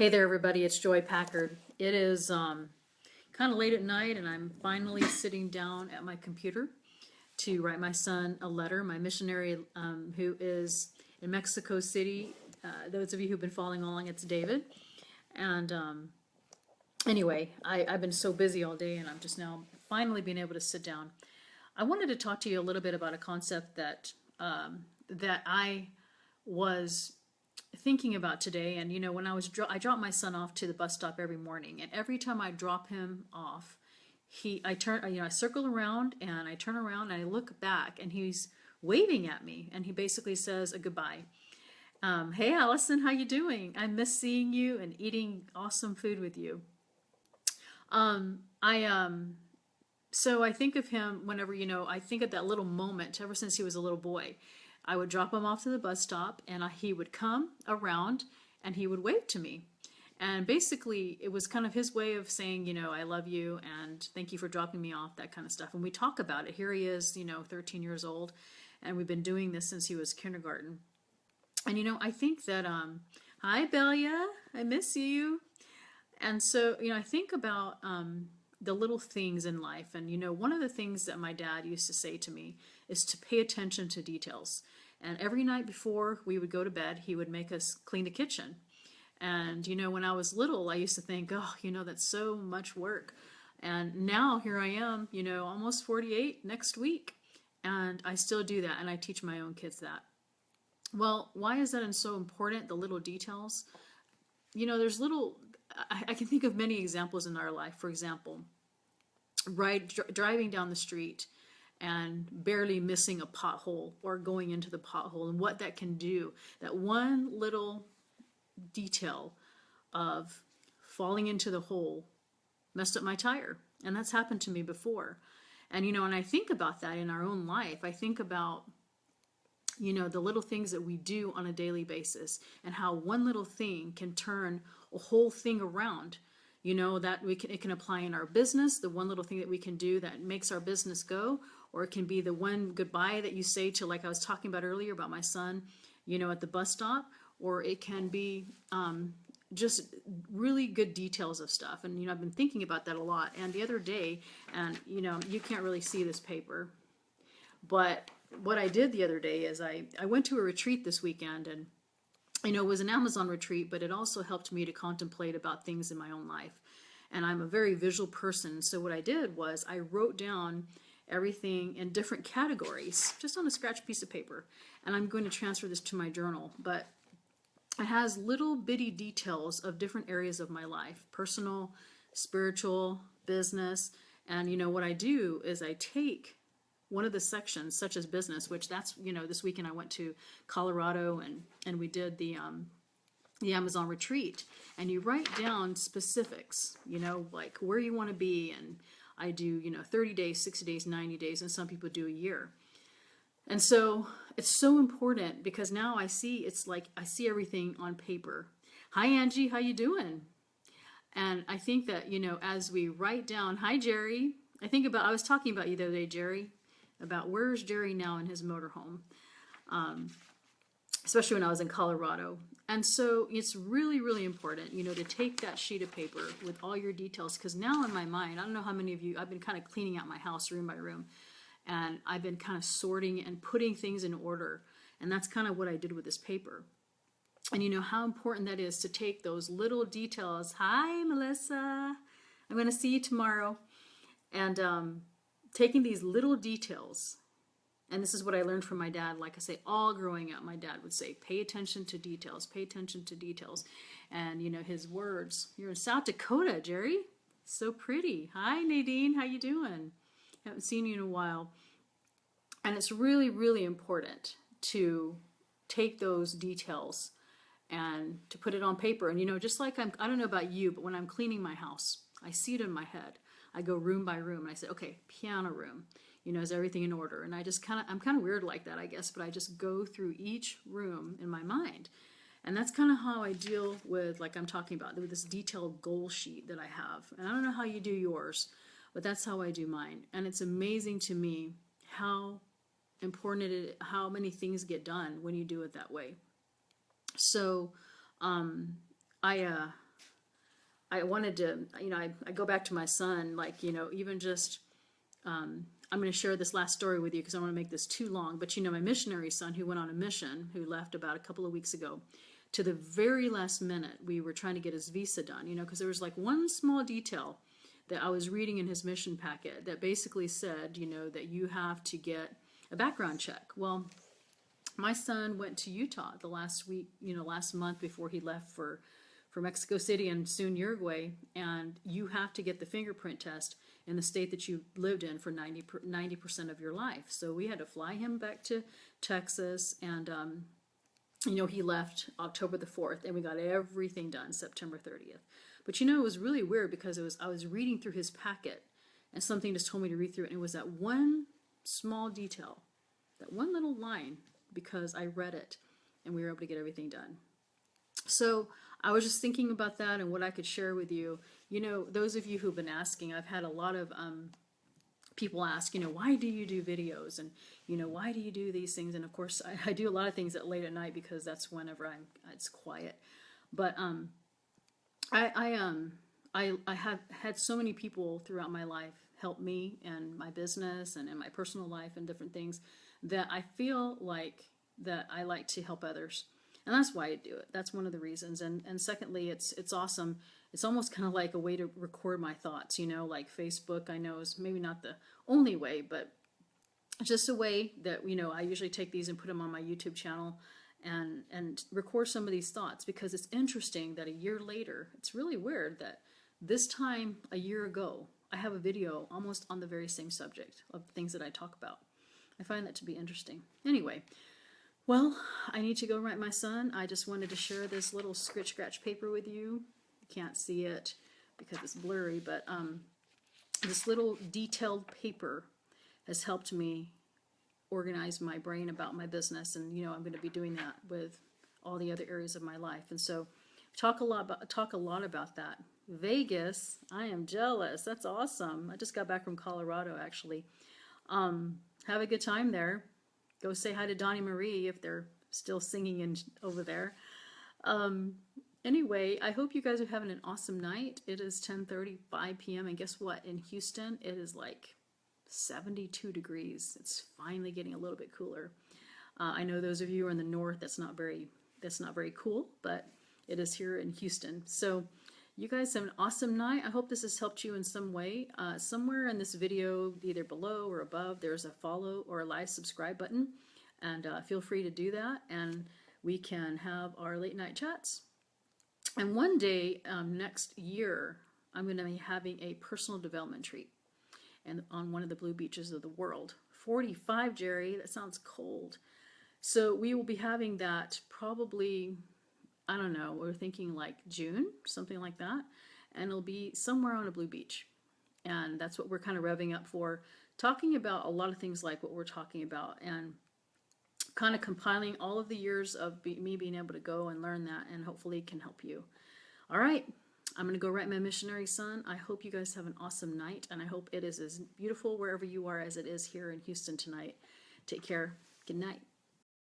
Hey there, everybody. It's Joy Packard. It is kind of late at night, and I'm finally sitting down at my computer to write my son a letter. My missionary, who is in Mexico City, those of you who've been following along, it's David. And anyway, I've been so busy all day, and I'm just now finally being able to sit down. I wanted to talk to you a little bit about a concept that I was thinking about today. And when I drop my son off to the bus stop every morning, and every time I drop him off, I circle around and I turn around and I look back, and he's waving at me, and he basically says a goodbye. Hey Allison, how you doing? I miss seeing you and eating awesome food with you. I So I think of him whenever, I think of that little moment ever since he was a little boy. I would drop him off to the bus stop, and he would come around and he would wave to me. And basically, it was kind of his way of saying, I love you and thank you for dropping me off, that kind of stuff. And we talk about it. Here he is, 13 years old, and we've been doing this since he was kindergarten. And, I think that, hi, Belia, I miss you. And so, I think about the little things in life. And, one of the things that my dad used to say to me is to pay attention to details. And every night before we would go to bed, he would make us clean the kitchen. And, when I was little, I used to think, oh, that's so much work. And now here I am, almost 48 next week. And I still do that. And I teach my own kids that. Well, why is that so important? The little details. There's I can think of many examples in our life. For example, driving down the street and barely missing a pothole or going into the pothole, and what that can do. That one little detail of falling into the hole messed up my tire. And that's happened to me before. And, and I think about that in our own life. I think about the little things that we do on a daily basis, and how one little thing can turn a whole thing around. That it can apply in our business, the one little thing that we can do that makes our business go, or it can be the one goodbye that you say to, like I was talking about earlier about my son, at the bus stop, or it can be just really good details of stuff. And, I've been thinking about that a lot. And the other day, and, you can't really see this paper, but what I did the other day is I went to a retreat this weekend, and it was an Amazon retreat, but it also helped me to contemplate about things in my own life. And I'm a very visual person, so what I did was I wrote down everything in different categories just on a scratch piece of paper, and I'm going to transfer this to my journal. But it has little bitty details of different areas of my life: personal, spiritual, business. And what I do is I take one of the sections, such as business, which that's, this weekend I went to Colorado, and we did the Amazon retreat, and you write down specifics, like where you want to be. And I do, 30 days, 60 days, 90 days, and some people do a year. And so it's so important, because now I see everything on paper. Hi, Angie, how you doing? And I think that, as we write down, hi, Jerry. I was talking about you the other day, Jerry, about where's Jerry now in his motorhome, especially when I was in Colorado. And so it's really, really important, to take that sheet of paper with all your details, because now in my mind, I don't know how many of you, I've been kind of cleaning out my house room by room, and I've been kind of sorting and putting things in order. And that's kind of what I did with this paper. And how important that is to take those little details. Hi, Melissa. I'm going to see you tomorrow. And taking these little details, and this is what I learned from my dad. Like I say, all growing up, my dad would say, pay attention to details, pay attention to details. And, his words. You're in South Dakota, Jerry. So pretty. Hi, Nadine. How you doing? Haven't seen you in a while. And it's really, really important to take those details and to put it on paper. And, just like I don't know about you, but when I'm cleaning my house, I see it in my head. I go room by room, and I say, okay, piano room, is everything in order? And I'm kind of weird like that, I guess, but I just go through each room in my mind. And that's kind of how I deal with, like I'm talking about, with this detailed goal sheet that I have. And I don't know how you do yours, but that's how I do mine. And it's amazing to me how important it is, how many things get done when you do it that way. So I I wanted to, I go back to my son, like, even just, I'm going to share this last story with you because I want to make this too long. But my missionary son who went on a mission, who left about a couple of weeks ago, to the very last minute, we were trying to get his visa done, because there was like one small detail that I was reading in his mission packet that basically said, that you have to get a background check. Well, my son went to Utah the last week, last month before he left for Mexico City and soon Uruguay, and you have to get the fingerprint test in the state that you lived in for 90% of your life. So we had to fly him back to Texas, and he left October the 4th, and we got everything done September 30th. But it was really weird because I was reading through his packet, and something just told me to read through it, and it was that one small detail, that one little line, because I read it, and we were able to get everything done. So I was just thinking about that and what I could share with you. Those of you who've been asking, I've had a lot of people ask, why do you do videos? And, why do you do these things? And of course, I do a lot of things at late at night because that's whenever it's quiet. But I have had so many people throughout my life help me and my business and in my personal life and different things that I feel like that I like to help others. And that's why I do it. That's one of the reasons. And secondly, it's awesome. It's almost kind of like a way to record my thoughts, like Facebook, I know is maybe not the only way, but just a way that, I usually take these and put them on my YouTube channel and record some of these thoughts, because it's interesting that a year later, it's really weird that this time a year ago, I have a video almost on the very same subject of things that I talk about. I find that to be interesting. Anyway, well, I need to go write my son. I just wanted to share this little scratch paper with you. You can't see it because it's blurry, but this little detailed paper has helped me organize my brain about my business, and I'm going to be doing that with all the other areas of my life. And so, talk a lot about that. Vegas, I am jealous. That's awesome. I just got back from Colorado, actually. Have a good time there. Go say hi to Donnie Marie if they're still singing over there. Anyway, I hope you guys are having an awesome night. It is 10:35 p.m. and guess what? In Houston, it is like 72 degrees. It's finally getting a little bit cooler. I know those of you who are in the north, that's not very cool, but it is here in Houston. So you guys have an awesome night. I hope this has helped you in some way. Somewhere in this video, either below or above, there's a follow or a live subscribe button. And feel free to do that. And we can have our late night chats. And one day next year, I'm going to be having a personal development retreat and on one of the blue beaches of the world. 45, Jerry, that sounds cold. So we will be having that probably, I don't know, we're thinking like June, something like that. And it'll be somewhere on a blue beach. And that's what we're kind of revving up for, talking about a lot of things like what we're talking about, and kind of compiling all of the years of me being able to go and learn that, and hopefully it can help you. All right, I'm going to go write my missionary son. I hope you guys have an awesome night, and I hope it is as beautiful wherever you are as it is here in Houston tonight. Take care. Good night.